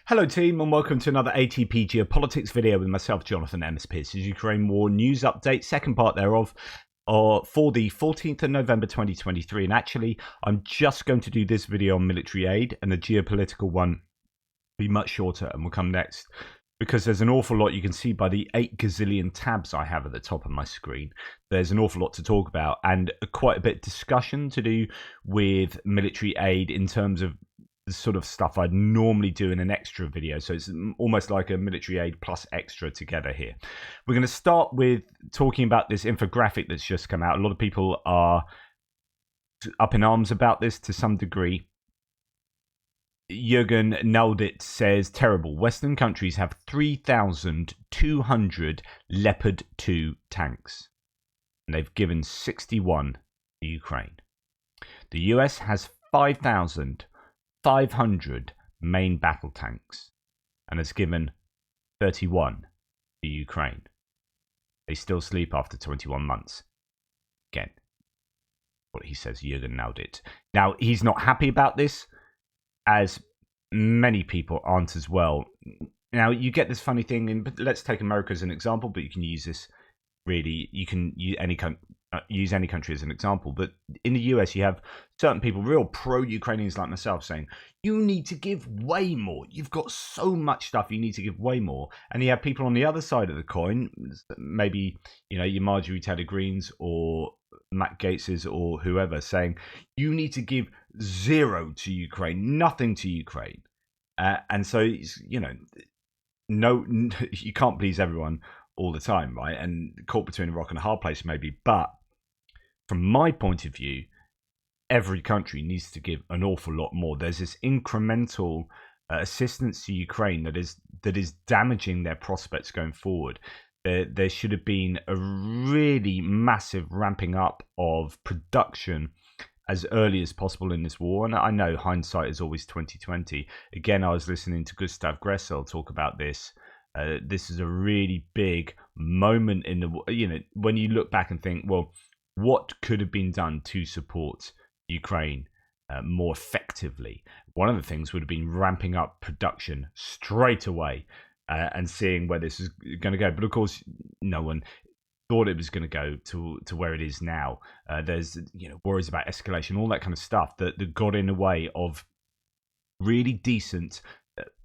Hello team and welcome to another ATP Geopolitics video with myself, Jonathan MS Pearce. Ukraine War News Update, second part thereof, for the 14th of November 2023. And actually, I'm just going to do this video on military aid, and the geopolitical one will be much shorter and will come next. Because there's an awful lot you can see by the 8 gazillion tabs I have at the top of my screen. There's an awful lot to talk about and quite a bit of discussion to do with military aid in terms of the sort of stuff I'd normally do in an extra video. So it's almost like a military aid plus extra together here. We're going to start with talking about this infographic that's just come out. A lot of people are up in arms about this to some degree. Jürgen Naldit says, terrible. Western countries have 3,200 Leopard 2 tanks. And they've given 61 to Ukraine. The US has 5,500 main battle tanks and has given 31 to Ukraine. They still sleep after 21 months. Again, what he says, Jürgen Naldit. Now, he's not happy about this, as many people aren't as well. Now, you get this funny thing, and let's take America as an example, but you can use this really, you can use any country as an example. But in the US, you have certain people, real pro-Ukrainians like myself, saying, you need to give way more. You've got so much stuff, you need to give way more. And you have people on the other side of the coin, maybe, you know, your Marjorie Taylor Greens or Matt Gaetz's or whoever, saying, you need to give zero to Ukraine, nothing to Ukraine. And so, you know, no, you can't please everyone all the time, right? And caught between a rock and a hard place maybe. But from my point of view, every country needs to give an awful lot more. There's this incremental assistance to Ukraine that is damaging their prospects going forward. There should have been a really massive ramping up of production as early as possible in this war. And I know hindsight is always 2020. Again, I was listening to Gustav Gressel talk about this. This is a really big moment in the, you know, when you look back and think, well, what could have been done to support Ukraine more effectively? One of the things would have been ramping up production straight away and seeing where this is going to go. But of course, no one thought it was going to go to where it is now. There's, you know, worries about escalation, all that kind of stuff that got in the way of really decent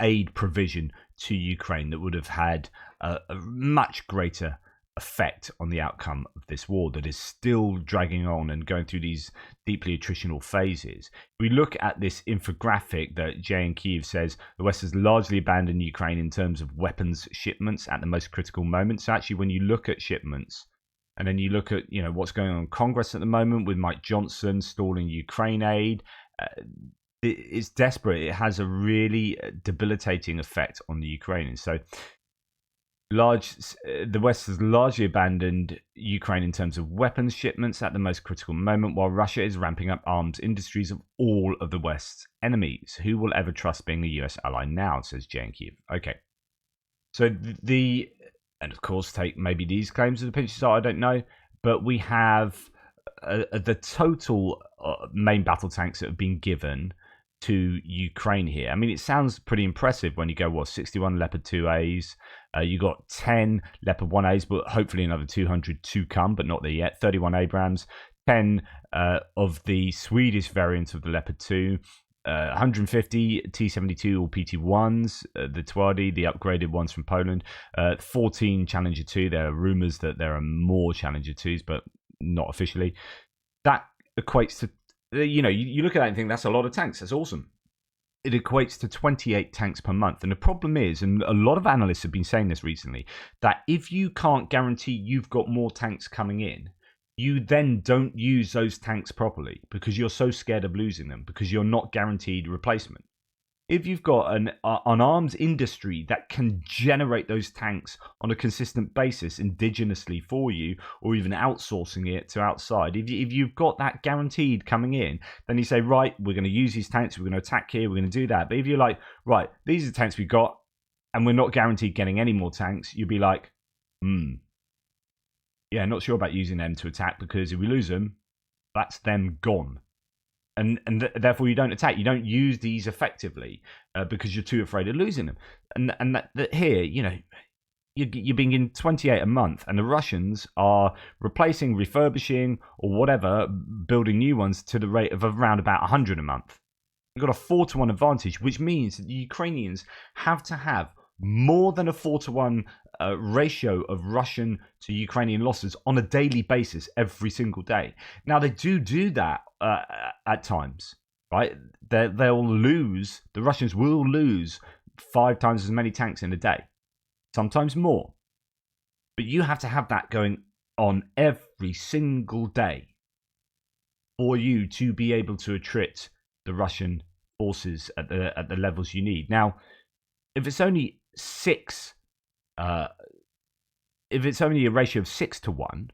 aid provision to Ukraine that would have had a much greater effect on the outcome of this war that is still dragging on and going through these deeply attritional phases. We look at this infographic that Jay in Kyiv says the West has largely abandoned Ukraine in terms of weapons shipments at the most critical moments. So actually, when you look at shipments and then you look at, you know, what's going on in Congress at the moment with Mike Johnson stalling Ukraine aid, it's desperate. It has a really debilitating effect on the Ukrainians. So the West has largely abandoned Ukraine in terms of weapons shipments at the most critical moment, while Russia is ramping up arms industries of all of the West's enemies. Who will ever trust being a US ally now, says Jay in Kyiv. Okay. So and of course, take maybe these claims with a pinch of salt, I don't know, but we have the total main battle tanks that have been given to Ukraine here. I mean, it sounds pretty impressive when you go, what, 61 Leopard 2As, you got 10 Leopard 1As, but hopefully another 200 to come, but not there yet. 31 Abrams, 10 of the Swedish variant of the Leopard 2, 150 T-72 or PT-1s, the Twadi, the upgraded ones from Poland, 14 Challenger 2. There are rumors that there are more Challenger 2s, but not officially. That equates to, you know, you look at that and think that's a lot of tanks. That's awesome. It equates to 28 tanks per month. And the problem is, and a lot of analysts have been saying this recently, that if you can't guarantee you've got more tanks coming in, you then don't use those tanks properly because you're so scared of losing them because you're not guaranteed replacement. If you've got an arms industry that can generate those tanks on a consistent basis indigenously for you, or even outsourcing it to outside, if you've got that guaranteed coming in, then you say, right, we're going to use these tanks, we're going to attack here, we're going to do that. But if you're like, right, these are the tanks we got, and we're not guaranteed getting any more tanks, you'd be like, yeah, not sure about using them to attack, because if we lose them, that's them gone. therefore you don't attack. You don't use these effectively because you're too afraid of losing them. And that here, you're being given 28 a month, and the Russians are replacing, refurbishing, or whatever, building new ones to the rate of around about 100 a month. You've got a 4-to-1 advantage, which means that the Ukrainians have to have more than a 4-to-1 ratio of Russian to Ukrainian losses on a daily basis every single day. Now, they do that at times, right? The Russians will lose 5 times as many tanks in a day, sometimes more. But you have to have that going on every single day for you to be able to attrit the Russian forces at the levels you need. Now, if it's only a ratio of 6-to-1,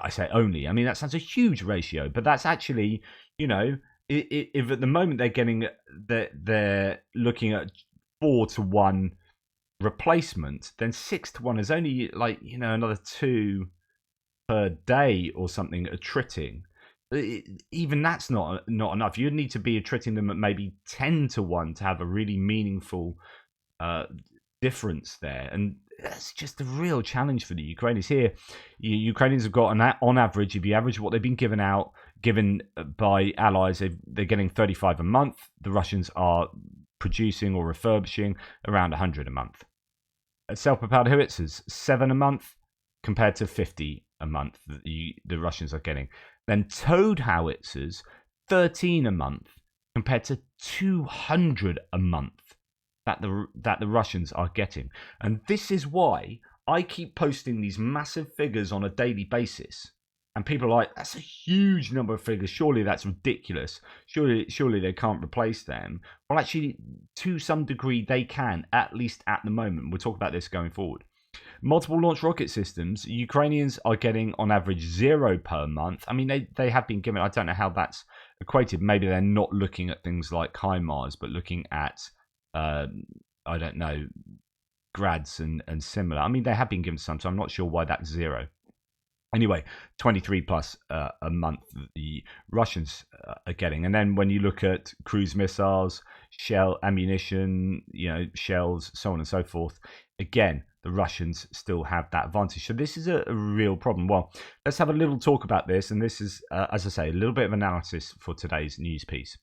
I say only. I mean, that sounds a huge ratio, but that's actually, if at the moment they're looking at 4-to-1 replacement, then 6-to-1 is only another 2 per day or something attritting. Even that's not enough. You'd need to be attritting them at maybe 10-to-1 to have a really meaningful difference there, and that's just a real challenge for the Ukrainians here. Ukrainians have got on average, if you average what they've been given by allies, they're getting 35 a month. The Russians are producing or refurbishing around 100 a month. Self-propelled howitzers, 7 a month compared to 50 a month that the Russians are getting. Then towed howitzers, 13 a month compared to 200 a month that the Russians are getting. And this is why I keep posting these massive figures on a daily basis. And people are like, that's a huge number of figures. Surely that's ridiculous. Surely they can't replace them. Well, actually, to some degree, they can, at least at the moment. We'll talk about this going forward. Multiple launch rocket systems. Ukrainians are getting on average 0 per month. I mean, they have been given, I don't know how that's equated. Maybe they're not looking at things like HIMARS, but looking at, I don't know, grads and similar. I mean, they have been given some, so I'm not sure why that's 0. Anyway, 23 plus a month the Russians are getting. And then when you look at cruise missiles, shell ammunition, shells, so on and so forth, again, the Russians still have that advantage. So this is a real problem. Well, let's have a little talk about this. And this is, as I say, a little bit of analysis for today's news piece.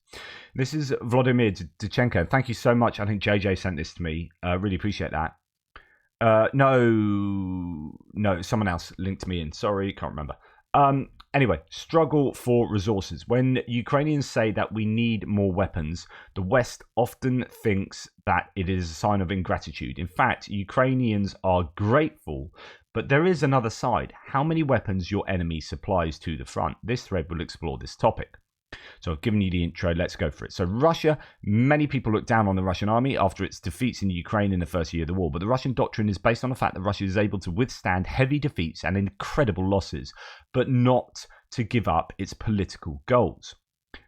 This is Vladimir Dichenko. Thank you so much. I think JJ sent this to me. Really appreciate that. No, someone else linked me in. Sorry, can't remember. Anyway, struggle for resources. When Ukrainians say that we need more weapons, the West often thinks that it is a sign of ingratitude. In fact, Ukrainians are grateful, but there is another side. How many weapons your enemy supplies to the front? This thread will explore this topic. So I've given you the intro, let's go for it. So Russia, many people look down on the Russian army after its defeats in Ukraine in the first year of the war, but the Russian doctrine is based on the fact that Russia is able to withstand heavy defeats and incredible losses, but not to give up its political goals.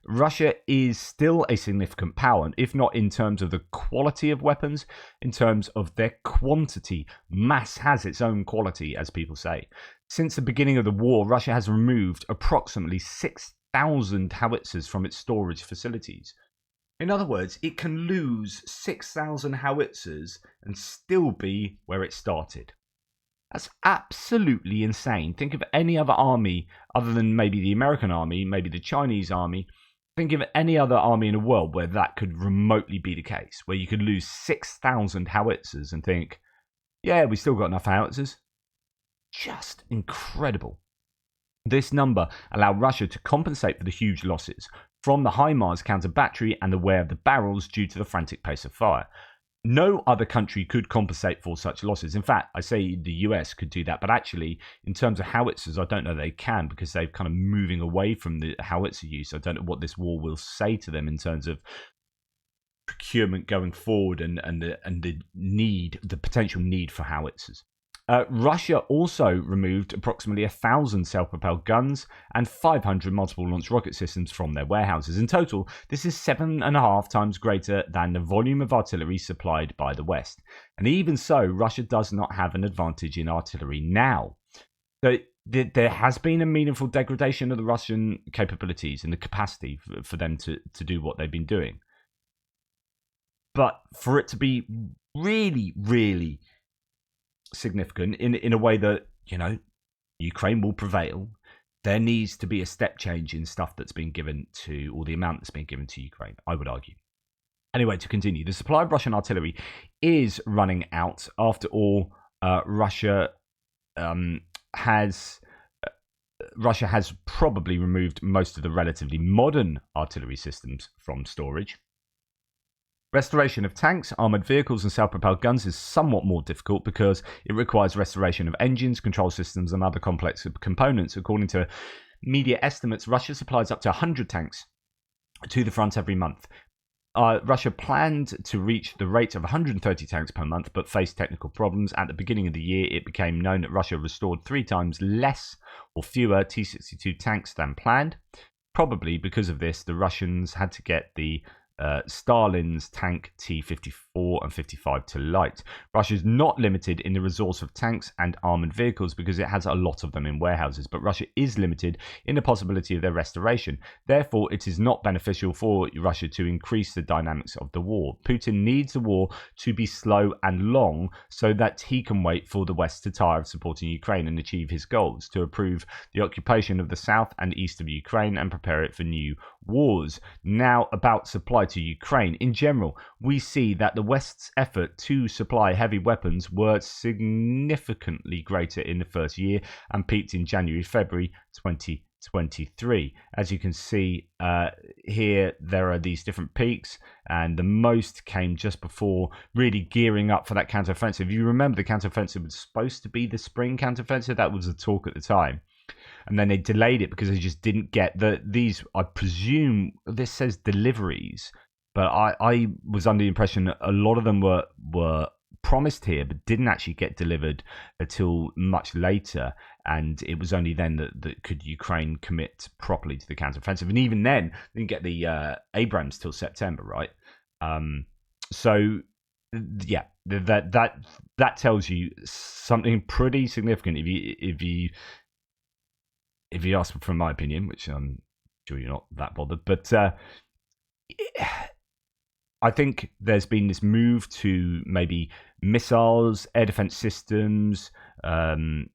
Russia is still a significant power, if not in terms of the quality of weapons, in terms of their quantity. Mass has its own quality, as people say. Since the beginning of the war, Russia has removed approximately 6,000 howitzers from its storage facilities. In other words, it can lose 6,000 howitzers and still be where it started. That's absolutely insane. Think of any other army other than maybe the American army, maybe the Chinese army. Think of any other army in the world where that could remotely be the case, where you could lose 6,000 howitzers and think, yeah, we still got enough howitzers. Just incredible. This number allowed Russia to compensate for the huge losses from the HIMARS counter battery and the wear of the barrels due to the frantic pace of fire. No other country could compensate for such losses. In fact, I say the US could do that, but actually, in terms of howitzers, I don't know they can, because they're kind of moving away from the howitzer use. I don't know what this war will say to them in terms of procurement going forward and the potential need for howitzers. Russia also removed approximately 1,000 self-propelled guns and 500 multiple launch rocket systems from their warehouses. In total, this is 7.5 times greater than the volume of artillery supplied by the West. And even so, Russia does not have an advantage in artillery now. So there has been a meaningful degradation of the Russian capabilities and the capacity for them to do what they've been doing. But for it to be really, really significant in a way that, Ukraine will prevail, there needs to be a step change in stuff that's been given to, or the amount that's been given to Ukraine, I would argue. Anyway, to continue, the supply of Russian artillery is running out. After all, Russia has probably removed most of the relatively modern artillery systems from storage. Restoration of tanks, armoured vehicles and self-propelled guns is somewhat more difficult because it requires restoration of engines, control systems and other complex components. According to media estimates, Russia supplies up to 100 tanks to the front every month. Russia planned to reach the rate of 130 tanks per month, but faced technical problems. At the beginning of the year, it became known that Russia restored 3 times less or fewer T-62 tanks than planned. Probably because of this, the Russians had to get the Stalin's tank T-54 and 55 to light. Russia is not limited in the resource of tanks and armoured vehicles because it has a lot of them in warehouses, but Russia is limited in the possibility of their restoration. Therefore, it is not beneficial for Russia to increase the dynamics of the war. Putin needs the war to be slow and long so that he can wait for the West to tire of supporting Ukraine and achieve his goals, to approve the occupation of the south and east of Ukraine and prepare it for new wars. Now, about supply to Ukraine. In general, we see that the West's effort to supply heavy weapons were significantly greater in the first year and peaked in January-February 2023. As you can see here, there are these different peaks, and the most came just before really gearing up for that counteroffensive. You remember the counteroffensive was supposed to be the spring counteroffensive? That was the talk at the time. And then they delayed it because they just didn't get these, I presume, this says deliveries, but I was under the impression that a lot of them were promised here, but didn't actually get delivered until much later. And it was only then that could Ukraine commit properly to the counteroffensive. And even then, they didn't get the Abrams till September, right? So, yeah, that tells you something pretty significant if you ask for my opinion, which I'm sure you're not that bothered, but I think there's been this move to maybe missiles, air defense systems, rather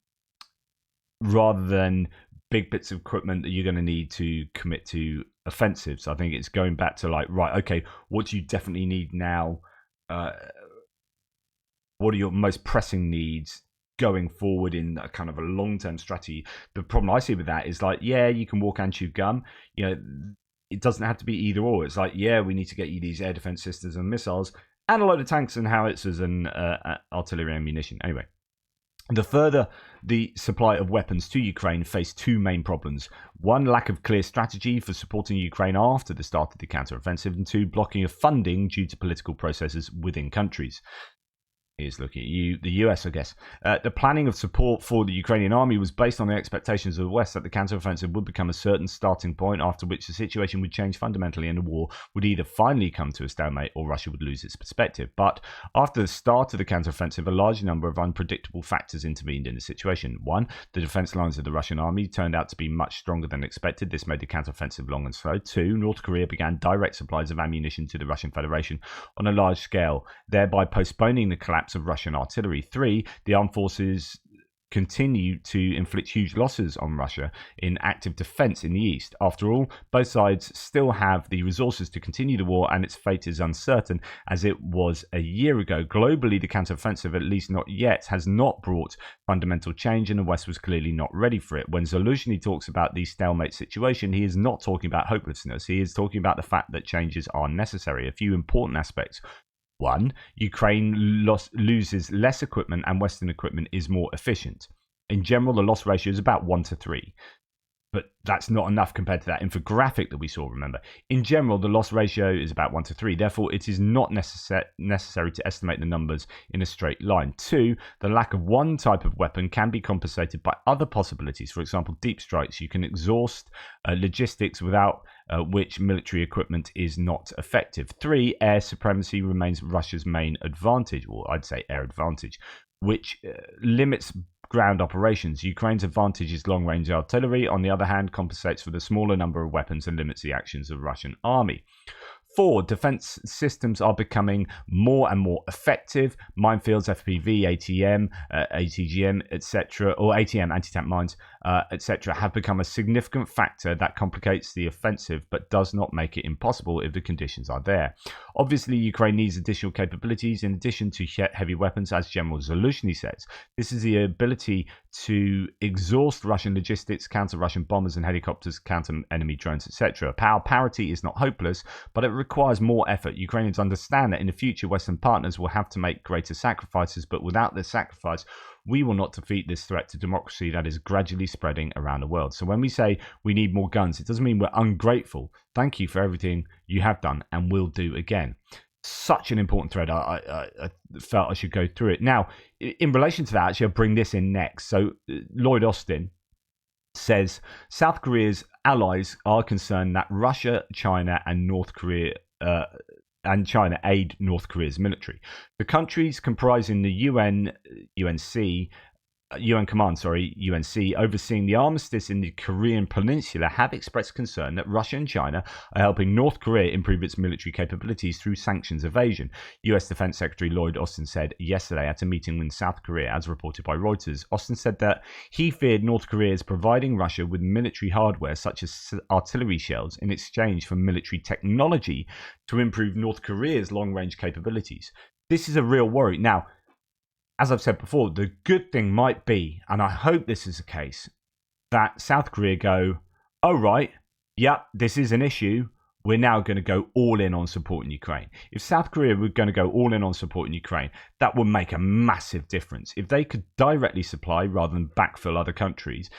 than big bits of equipment that you're going to need to commit to offensives. I think it's going back to like, right, okay, what do you definitely need now? What are your most pressing needs going forward in a kind of a long-term strategy? The problem I see with that is like, yeah, you can walk and chew gum. It doesn't have to be either or. It's like, yeah, we need to get you these air defense systems and missiles and a load of tanks and howitzers and artillery ammunition. Anyway, the further the supply of weapons to Ukraine faced 2 main problems. 1, lack of clear strategy for supporting Ukraine after the start of the counteroffensive, and 2, blocking of funding due to political processes within countries. Here's looking at you, the US, I guess. The planning of support for the Ukrainian army was based on the expectations of the West that the counteroffensive would become a certain starting point, after which the situation would change fundamentally and the war would either finally come to a stalemate or Russia would lose its perspective. But after the start of the counteroffensive, a large number of unpredictable factors intervened in the situation. 1, the defense lines of the Russian army turned out to be much stronger than expected. This made the counteroffensive long and slow. 2, North Korea began direct supplies of ammunition to the Russian Federation on a large scale, thereby postponing the collapse of Russian artillery. 3, the armed forces continue to inflict huge losses on Russia in active defense in the east. After all, both sides still have the resources to continue the war, and its fate is uncertain as it was a year ago. Globally, the counteroffensive, at least not yet, has not brought fundamental change, and the West was clearly not ready for it. When Zelensky talks about the stalemate situation, he is not talking about hopelessness. He is talking about the fact that changes are necessary. A few important aspects. 1, Ukraine loses less equipment and Western equipment is more efficient. In general, the loss ratio is about 1 to 3. But that's not enough compared to that infographic that we saw, remember. In general, the loss ratio is about 1 to 3. Therefore, it is not necessary to estimate the numbers in a straight line. 2, the lack of one type of weapon can be compensated by other possibilities. For example, deep strikes. You can exhaust logistics without which military equipment is not effective. 3, air supremacy remains Russia's main advantage, or I'd say air advantage, which limits ground operations. Ukraine's advantage is long-range artillery. On the other hand, compensates for the smaller number of weapons and limits the actions of the Russian army. 4. Defense systems are becoming more and more effective. Minefields, FPV, ATM, ATGM, etc., or ATM, anti-tank mines, etc., have become a significant factor that complicates the offensive but does not make it impossible if the conditions are there. Obviously, Ukraine needs additional capabilities in addition to heavy weapons, as General Zaluzhny says. This is the ability to exhaust Russian logistics, counter Russian bombers and helicopters, counter enemy drones, etc. Power parity is not hopeless, but it requires more effort. Ukrainians understand that in the future, Western partners will have to make greater sacrifices, but without this sacrifice, we will not defeat this threat to democracy that is gradually spreading around the world. So when we say we need more guns, it doesn't mean we're ungrateful. Thank you for everything you have done and will do again. Such an important thread. I felt I should go through it. Now, in relation to that, actually, I'll bring this in next. So Lloyd Austin says South Korea's allies are concerned that Russia, China, and North Korea and China aid North Korea's military. The countries comprising the UN Command, UNC, overseeing the armistice in the Korean Peninsula have expressed concern that Russia and China are helping North Korea improve its military capabilities through sanctions evasion. US Defense Secretary Lloyd Austin said yesterday at a meeting in South Korea, as reported by Reuters. Austin said that he feared North Korea is providing Russia with military hardware such as artillery shells in exchange for military technology to improve North Korea's long-range capabilities. This is a real worry. Now, as I've said before, the good thing might be, and I hope this is the case, that South Korea go, oh, right, yep, this is an issue. We're now going to go all in on supporting Ukraine. If South Korea were going to go all in on supporting Ukraine, that would make a massive difference. If they could directly supply rather than backfill other countries,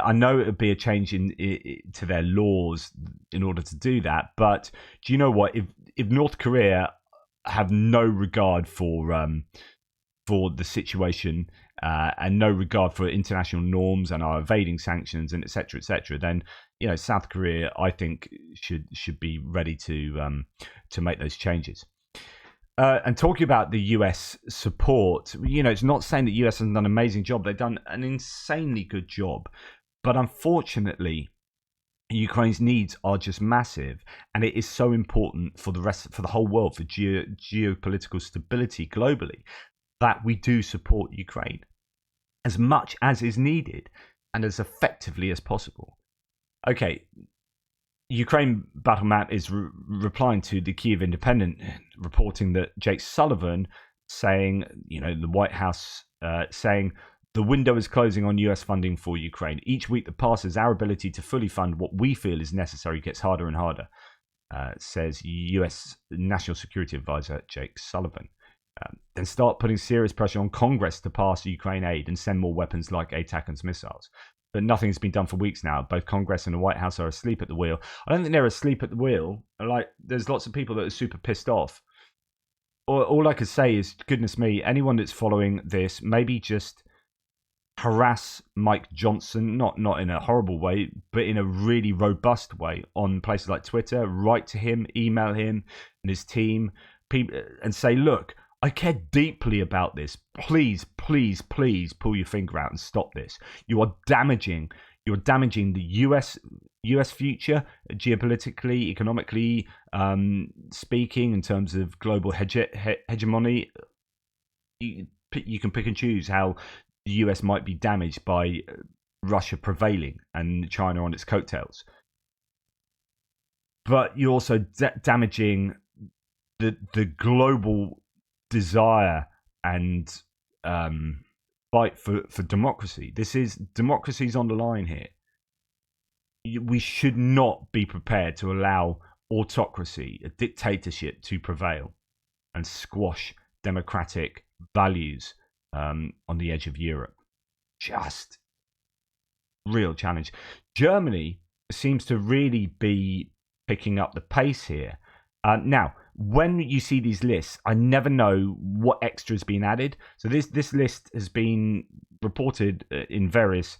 I know it would be a change to their laws in order to do that. But do you know what? If North Korea have no regard for the situation and no regard for international norms and are evading sanctions and etc., then South Korea, I think, should be ready to make those changes. And talking about the US support, it's not saying that US hasn't done an amazing job. They've done an insanely good job, but unfortunately, Ukraine's needs are just massive, and it is so important for the whole world, for geopolitical stability globally, that we do support Ukraine as much as is needed and as effectively as possible. Okay, Ukraine battle map is replying to the Kyiv Independent, reporting that Jake Sullivan saying, the White House saying, the window is closing on US funding for Ukraine. Each week that passes, our ability to fully fund what we feel is necessary gets harder and harder, says US National Security Advisor Jake Sullivan. Then start putting serious pressure on Congress to pass Ukraine aid and send more weapons like ATACMS missiles. But nothing's been done for weeks now. Both Congress and the White House are asleep at the wheel. I don't think they're asleep at the wheel. There's lots of people that are super pissed off. All I could say is, goodness me, anyone that's following this, maybe just harass Mike Johnson, not in a horrible way, but in a really robust way on places like Twitter. Write to him, email him and his team, and say, look, I care deeply about this. Please, please, please pull your finger out and stop this. You're damaging the US future, geopolitically, economically, speaking, in terms of global hegemony. You can pick and choose how the US might be damaged by Russia prevailing and China on its coattails. But you're also damaging the global desire and fight for democracy. Democracy's on the line here. We should not be prepared to allow autocracy, a dictatorship, to prevail and squash democratic values on the edge of Europe. Just real challenge. Germany seems to really be picking up the pace here. Now, when you see these lists, I never know what extra has been added. So this list has been reported in various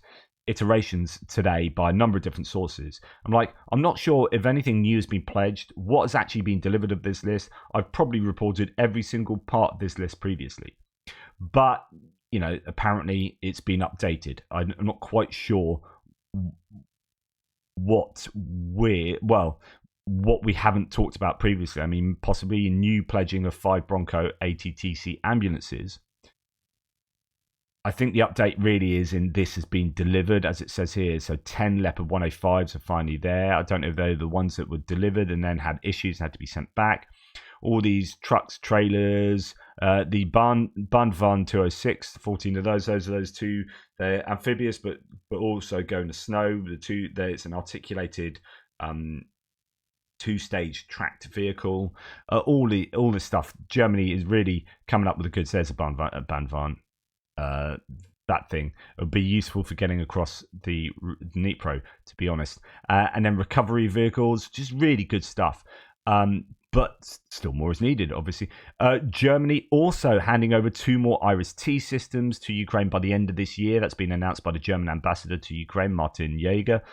iterations today by a number of different sources. I'm not sure if anything new has been pledged, what has actually been delivered of this list. I've probably reported every single part of this list previously. But apparently it's been updated. I'm not quite sure what we haven't talked about previously. I mean, possibly a new pledging of 5 Bronco ATTC ambulances. I think the update really is in this has been delivered, as it says here. So 10 Leopard 105s are finally there. I don't know if they're the ones that were delivered and then had issues and had to be sent back. All these trucks, trailers, the Bandvan 206, 14 of those are those two. They're amphibious, but also go in the snow. It's an articulated 2-stage tracked vehicle. All this stuff. Germany is really coming up with the goods. There's a Bandvan. That thing would be useful for getting across the Dnipro, to be honest. And then recovery vehicles, just really good stuff. But still more is needed, obviously. Germany also handing over 2 more Iris-T systems to Ukraine by the end of this year. That's been announced by the German ambassador to Ukraine, Martin Jaeger.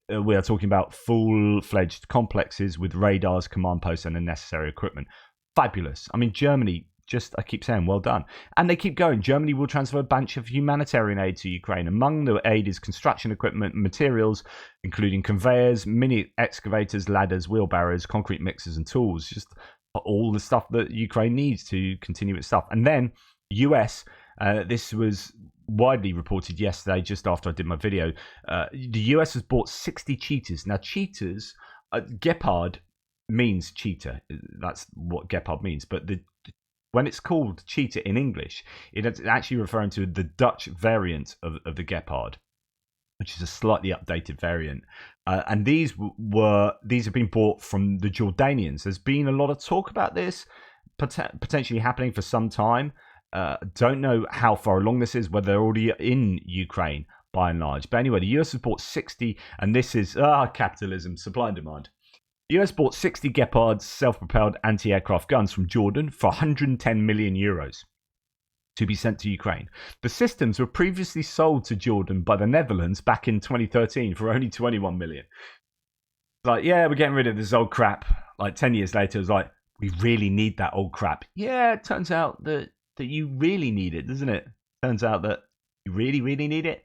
We are talking about full-fledged complexes with radars, command posts, and the necessary equipment. Fabulous. I mean, Germany, I keep saying, well done. And they keep going. Germany will transfer a bunch of humanitarian aid to Ukraine. Among the aid is construction equipment and materials, including conveyors, mini excavators, ladders, wheelbarrows, concrete mixers, and tools. Just all the stuff that Ukraine needs to continue its stuff. And then US, this was widely reported yesterday, just after I did my video. The US has bought 60 cheetahs. Now, cheetahs, Gepard means cheetah. That's what Gepard means. But when it's called cheetah in English, it's actually referring to the Dutch variant of the Gepard, which is a slightly updated variant. And these have been bought from the Jordanians. There's been a lot of talk about this potentially happening for some time. Don't know how far along this is, whether they're already in Ukraine by and large. But anyway, the US has bought 60, and this is capitalism, supply and demand. The US bought 60 Gepards self-propelled anti-aircraft guns from Jordan for 110 million euros to be sent to Ukraine. The systems were previously sold to Jordan by the Netherlands back in 2013 for only 21 million. Like, yeah, we're getting rid of this old crap. Like 10 years later, it's like, we really need that old crap. Yeah, it turns out that you really need it, doesn't it? Turns out that you really, really need it.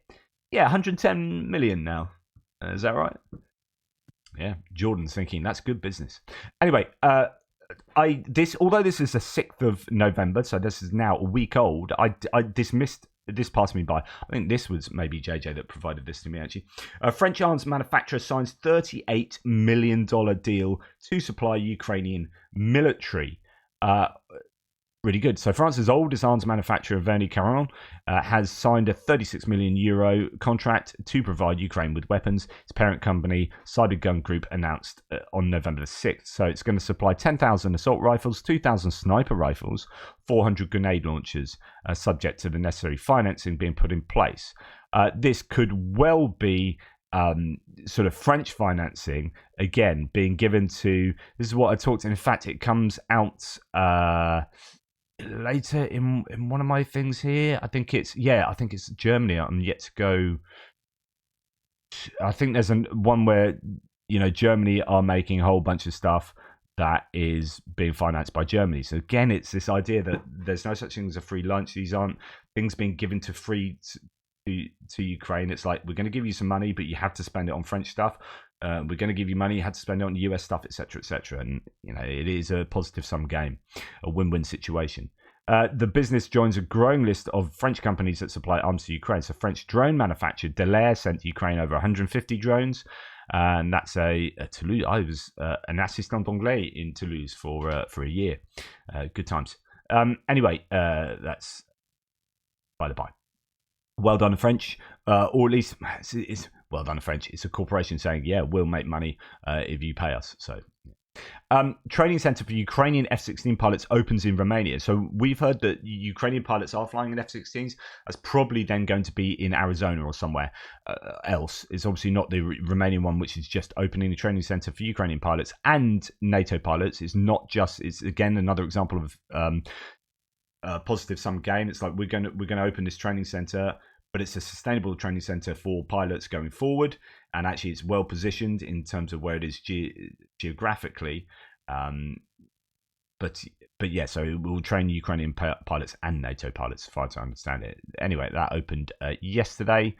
Yeah, 110 million now. Is that right? Yeah, Jordan's thinking that's good business. Anyway, although this is the 6th of November, so this is now a week old, I dismissed. This passed me by. I think this was maybe JJ that provided this to me, actually. A French arms manufacturer signs $38 million deal to supply Ukrainian military. Really good. So France's oldest arms manufacturer, Verny Caron, has signed a 36 million euro contract to provide Ukraine with weapons. Its parent company, Cyber Gun Group, announced on November the 6th. So it's going to supply 10,000 assault rifles, 2,000 sniper rifles, 400 grenade launchers, subject to the necessary financing being put in place. This could well be sort of French financing, again, being given to... This is what I talked... In fact, it comes out... later in one of my things here. I think it's Germany. I'm yet to go. I think there's one where Germany are making a whole bunch of stuff that is being financed by Germany. So again, it's this idea that there's no such thing as a free lunch. These aren't things being given to free to Ukraine. It's like, we're going to give you some money, but you have to spend it on French stuff. We're going to give you money, you had to spend it on US stuff, etc., etc. And it is a positive sum game, a win-win situation. The business joins a growing list of French companies that supply arms to Ukraine. So French drone manufacturer Delair sent Ukraine over 150 drones, and that's a Toulouse. I was an assistant d'anglais in Toulouse for a year. Good times. Anyway, that's by the by. Well done, French, or at least it's well done, French. It's a corporation saying, yeah, we'll make money if you pay us. So, training center for Ukrainian F-16 pilots opens in Romania. So we've heard that Ukrainian pilots are flying in F-16s. That's probably then going to be in Arizona or somewhere else. It's obviously not the Romanian one, which is just opening the training center for Ukrainian pilots and NATO pilots. It's not just. It's again another example of positive sum gain. It's like we're going to open this training center, but it's a sustainable training center for pilots going forward, and actually it's well positioned in terms of where it is geographically. But but yeah, so we'll train Ukrainian pilots and NATO pilots, as far as I understand it. Anyway, that opened yesterday.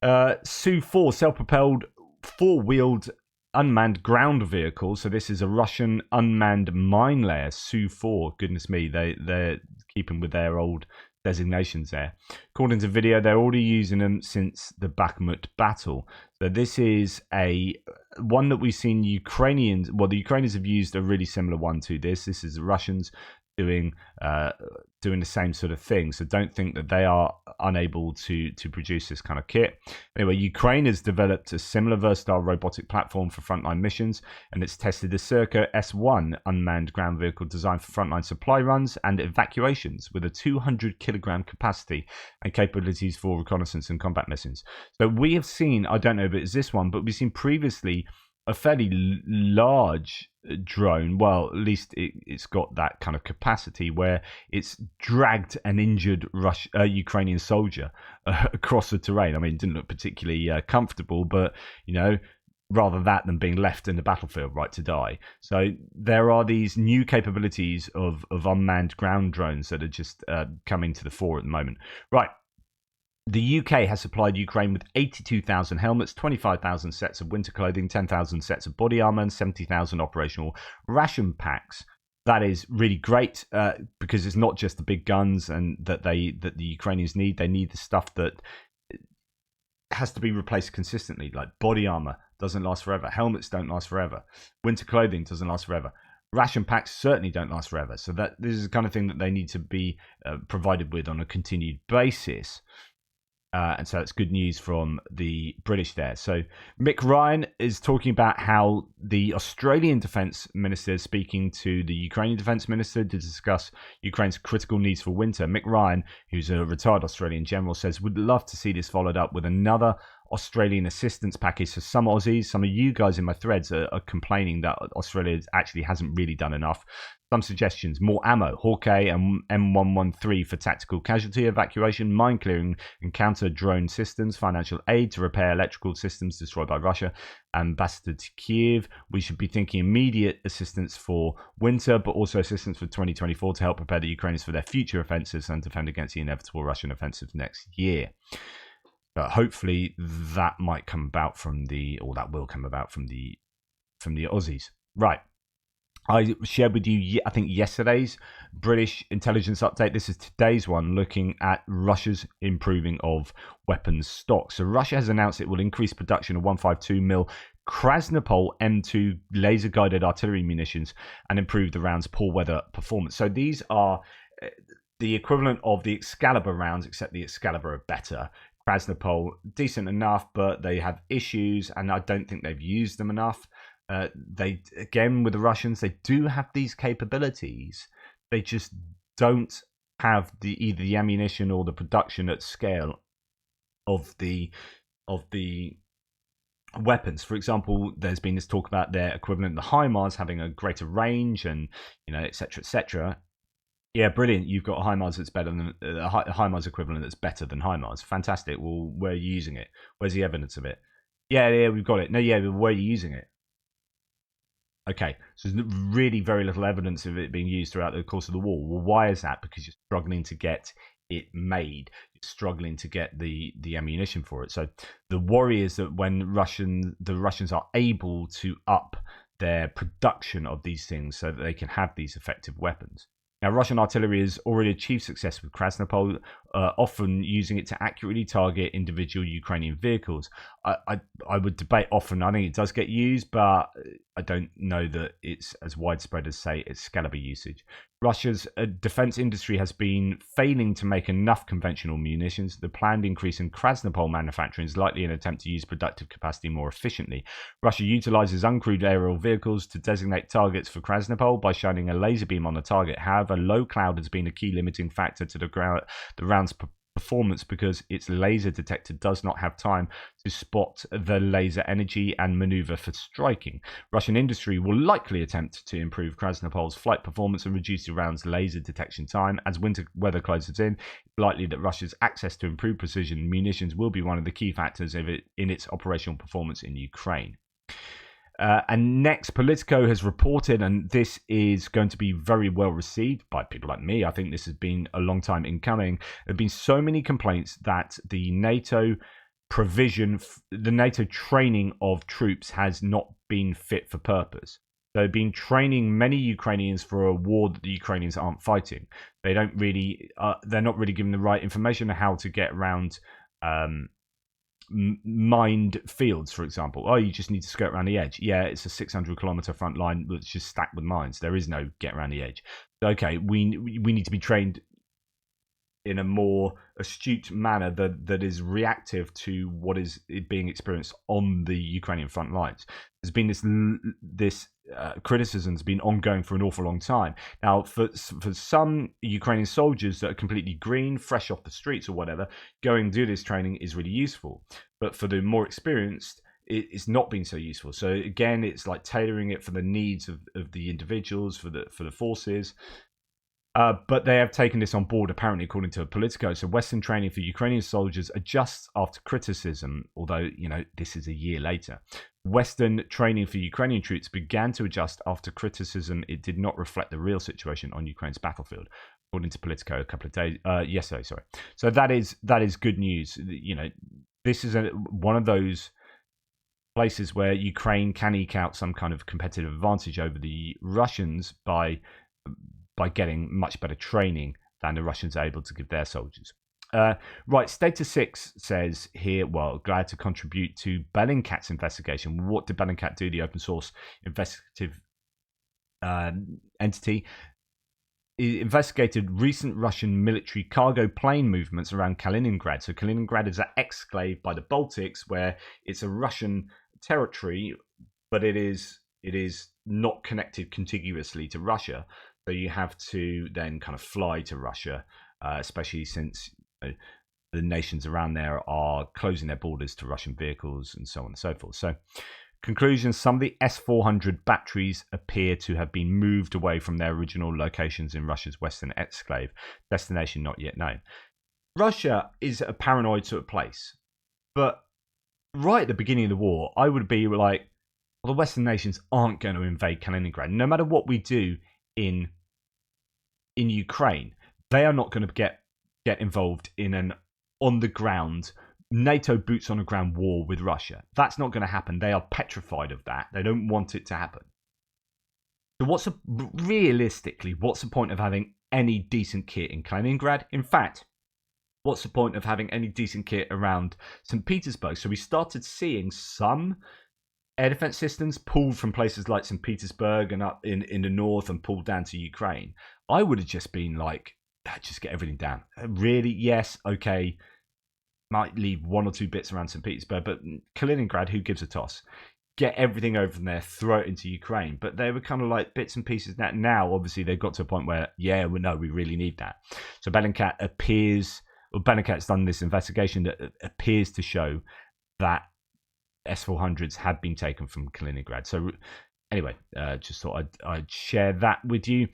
Su-4, self-propelled, four-wheeled unmanned ground vehicle. So this is a Russian unmanned mine layer, Su-4. Goodness me, they're keeping with their old designations there. According to video, they're already using them since the Bakhmut battle. So this is a one that we've seen Ukrainians, well, the Ukrainians have used a really similar one to this. This is the Russians doing the same sort of thing. So don't think that they are unable to produce this kind of kit. Anyway, Ukraine has developed a similar versatile robotic platform for frontline missions, and it's tested the Circa S1 unmanned ground vehicle designed for frontline supply runs and evacuations with a 200-kilogram capacity and capabilities for reconnaissance and combat missions. So we have seen, I don't know if it's this one, but we've seen previously a fairly large drone. Well, at least it's got that kind of capacity where it's dragged an injured Ukrainian soldier across the terrain. I mean, it didn't look particularly comfortable, but rather that than being left in the battlefield right to die. So there are these new capabilities of unmanned ground drones that are just coming to the fore at the moment. Right. The UK has supplied Ukraine with 82,000 helmets, 25,000 sets of winter clothing, 10,000 sets of body armor, and 70,000 operational ration packs. That is really great because it's not just the big guns and that the Ukrainians need. They need the stuff that has to be replaced consistently, like body armor doesn't last forever, helmets don't last forever, winter clothing doesn't last forever. Ration packs certainly don't last forever. So that this is the kind of thing that they need to be provided with on a continued basis. And so it's good news from the British there. So Mick Ryan is talking about how the Australian Defence Minister is speaking to the Ukrainian Defence Minister to discuss Ukraine's critical needs for winter. Mick Ryan, who's a retired Australian general, says, "Would love to see this followed up with another Australian assistance package for some Aussies. Some of you guys in my threads are complaining that Australia actually hasn't really done enough. Some suggestions: more ammo, Hawk A and M113 for tactical casualty evacuation, mine clearing and counter drone systems, financial aid to repair electrical systems destroyed by Russia, ambassador to Kiev. We should be thinking immediate assistance for winter, but also assistance for 2024 to help prepare the Ukrainians for their future offensives and defend against the inevitable Russian offensive next year." But hopefully that might come about from that will come about from the Aussies. Right. I shared with you, I think, yesterday's British intelligence update. This is today's one, looking at Russia's improving of weapons stock. So Russia has announced it will increase production of 152mm Krasnopol M2 laser-guided artillery munitions and improve the round's poor weather performance. So these are the equivalent of the Excalibur rounds, except the Excalibur are better. Krasnopol, decent enough, but they have issues, and I don't think they've used them enough. They, again, with the Russians, they do have these capabilities. They just don't have either the ammunition or the production at scale of the weapons. For example, there's been this talk about their equivalent, the HIMARS, having a greater range and, etc., etc. Yeah, brilliant. You've got a HIMARS that's better than a HIMARS equivalent that's better than HIMARS. Fantastic. Well, where are you using it? Where's the evidence of it? Yeah, we've got it. No, yeah, but where are you using it? Okay, so there's really very little evidence of it being used throughout the course of the war. Well, why is that? Because you're struggling to get it made. You're struggling to get the ammunition for it. So the worry is that when the Russians are able to up their production of these things so that they can have these effective weapons. Now, Russian artillery has already achieved success with Krasnopol, often using it to accurately target individual Ukrainian vehicles. I would debate often. I think it does get used, but I don't know that it's as widespread as, say, Excalibur usage. Russia's defense industry has been failing to make enough conventional munitions. The planned increase in Krasnopol manufacturing is likely an attempt to use productive capacity more efficiently. Russia utilizes uncrewed aerial vehicles to designate targets for Krasnopol by shining a laser beam on the target. However, low cloud has been a key limiting factor to the round's performance because its laser detector does not have time to spot the laser energy and maneuver for striking. Russian industry will likely attempt to improve Krasnopol's flight performance and reduce the round's laser detection time. As winter weather closes in, it's likely that Russia's access to improved precision munitions will be one of the key factors in its operational performance in Ukraine. And next, Politico has reported, and this is going to be very well received by people like me. I think this has been a long time in coming. There have been so many complaints that the NATO the NATO training of troops has not been fit for purpose. They've been training many Ukrainians for a war that the Ukrainians aren't fighting. They're not really given the right information on how to get around mined fields, for example. Oh, you just need to skirt around the edge. Yeah, it's a 600-kilometer front line that's just stacked with mines. There is no get around the edge. Okay, we need to be trained in a more astute manner that is reactive to what is being experienced on the Ukrainian front lines. There's been this criticism has been ongoing for an awful long time. Now, for some Ukrainian soldiers that are completely green, fresh off the streets or whatever, going and do this training is really useful. But for the more experienced, it's not been so useful. So again, it's like tailoring it for the needs of the individuals, for the forces. But they have taken this on board, apparently, according to Politico. So Western training for Ukrainian soldiers adjusts after criticism, although, this is a year later. Western training for Ukrainian troops began to adjust after criticism. It did not reflect the real situation on Ukraine's battlefield, according to Politico a couple of days yesterday. Sorry. So that is good news. This is one of those places where Ukraine can eke out some kind of competitive advantage over the Russians by getting much better training than the Russians are able to give their soldiers. Right, Status 6 says here, well, glad to contribute to Bellingcat's investigation. What did Bellingcat do, the open source investigative entity? It investigated recent Russian military cargo plane movements around Kaliningrad. So Kaliningrad is an exclave by the Baltics where it's a Russian territory, but it is not connected contiguously to Russia. So you have to then kind of fly to Russia, especially since the nations around there are closing their borders to Russian vehicles and so on and so forth. So, conclusion, some of the S-400 batteries appear to have been moved away from their original locations in Russia's western exclave, destination not yet known. Russia is a paranoid sort of place, but right at the beginning of the war, I would be like, well, the Western nations aren't going to invade Kaliningrad. No matter what we do in Ukraine, they are not going to get involved in an on-the-ground NATO boots on the ground war with Russia. That's not going to happen. They are petrified of that. They don't want it to happen. So realistically, what's the point of having any decent kit in Kaliningrad? In fact, what's the point of having any decent kit around St. Petersburg? So we started seeing some air defense systems pulled from places like St. Petersburg and up in the north and pulled down to Ukraine. I would have just been like, just get everything down. Really? Yes. Okay. Might leave one or two bits around St. Petersburg, but Kaliningrad, who gives a toss? Get everything over from there, throw it into Ukraine. But they were kind of like bits and pieces. Now, obviously, they've got to a point where, we really need that. So Bellingcat's done this investigation that appears to show that S-400s had been taken from Kaliningrad. So anyway, just thought I'd share that with you.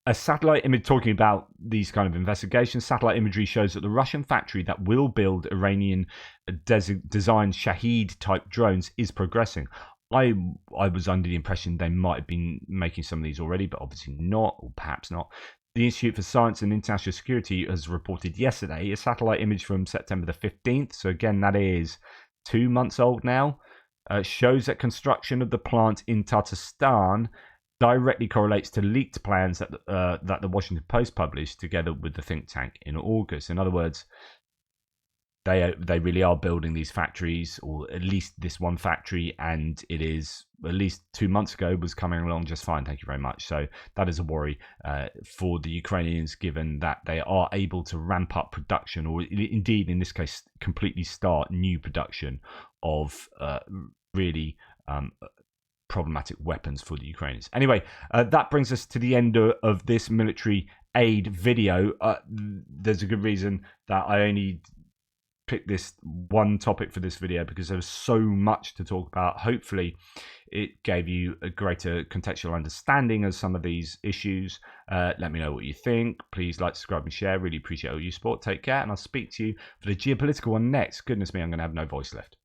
A satellite image talking about these kind of investigations. Satellite imagery shows that the Russian factory that will build Iranian designed Shahed type drones is progressing. I was under the impression they might have been making some of these already, but obviously not, or perhaps not. The Institute for Science and International Security has reported yesterday a satellite image from September the 15th. So again, that is 2 months old now. Shows that construction of the plant in Tatarstan directly correlates to leaked plans that the Washington Post published together with the think tank in August. In other words, they really are building these factories, or at least this one factory, and it is at least 2 months ago was coming along just fine. Thank you very much. So that is a worry for the Ukrainians, given that they are able to ramp up production, or indeed in this case completely start new production of really problematic weapons for the Ukrainians. Anyway, that brings us to the end of this military aid video. There's a good reason that I only picked this one topic for this video, because there was so much to talk about. Hopefully it gave you a greater contextual understanding of some of these issues. Let me know what you think. Please like, subscribe and share. Really appreciate all your support. Take care, and I'll speak to you for the geopolitical one next. Goodness me, I'm going to have no voice left.